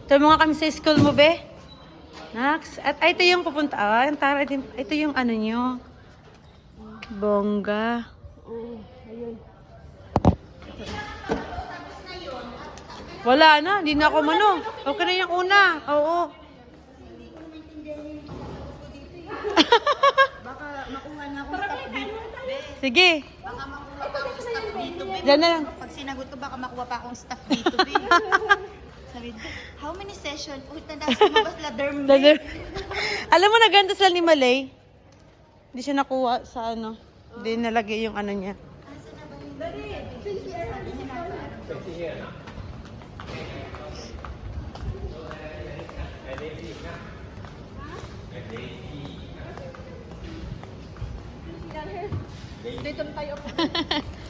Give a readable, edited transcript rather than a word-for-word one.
Ito mga kami sa school mo, be. Nax. At ito yung pupunta. Tara din. Ito yung ano nyo. Bongga. Oo, ayun. Wala na. Hindi na ako mano. Okay na yung una. Oo. Baka makuha na akong staff dito. Sige. Baka makuha pa akong staff dito, be. Diyan na lang. Pag sinagot ko, baka makuha pa akong staff dito, be. Sabi ko, how many session? Uy, tanda sa mabas la derm, be. Alam mo na ganito sila ni Malay. Hindi siya nakuha sa ano. Hindi nalagay yung ano niya.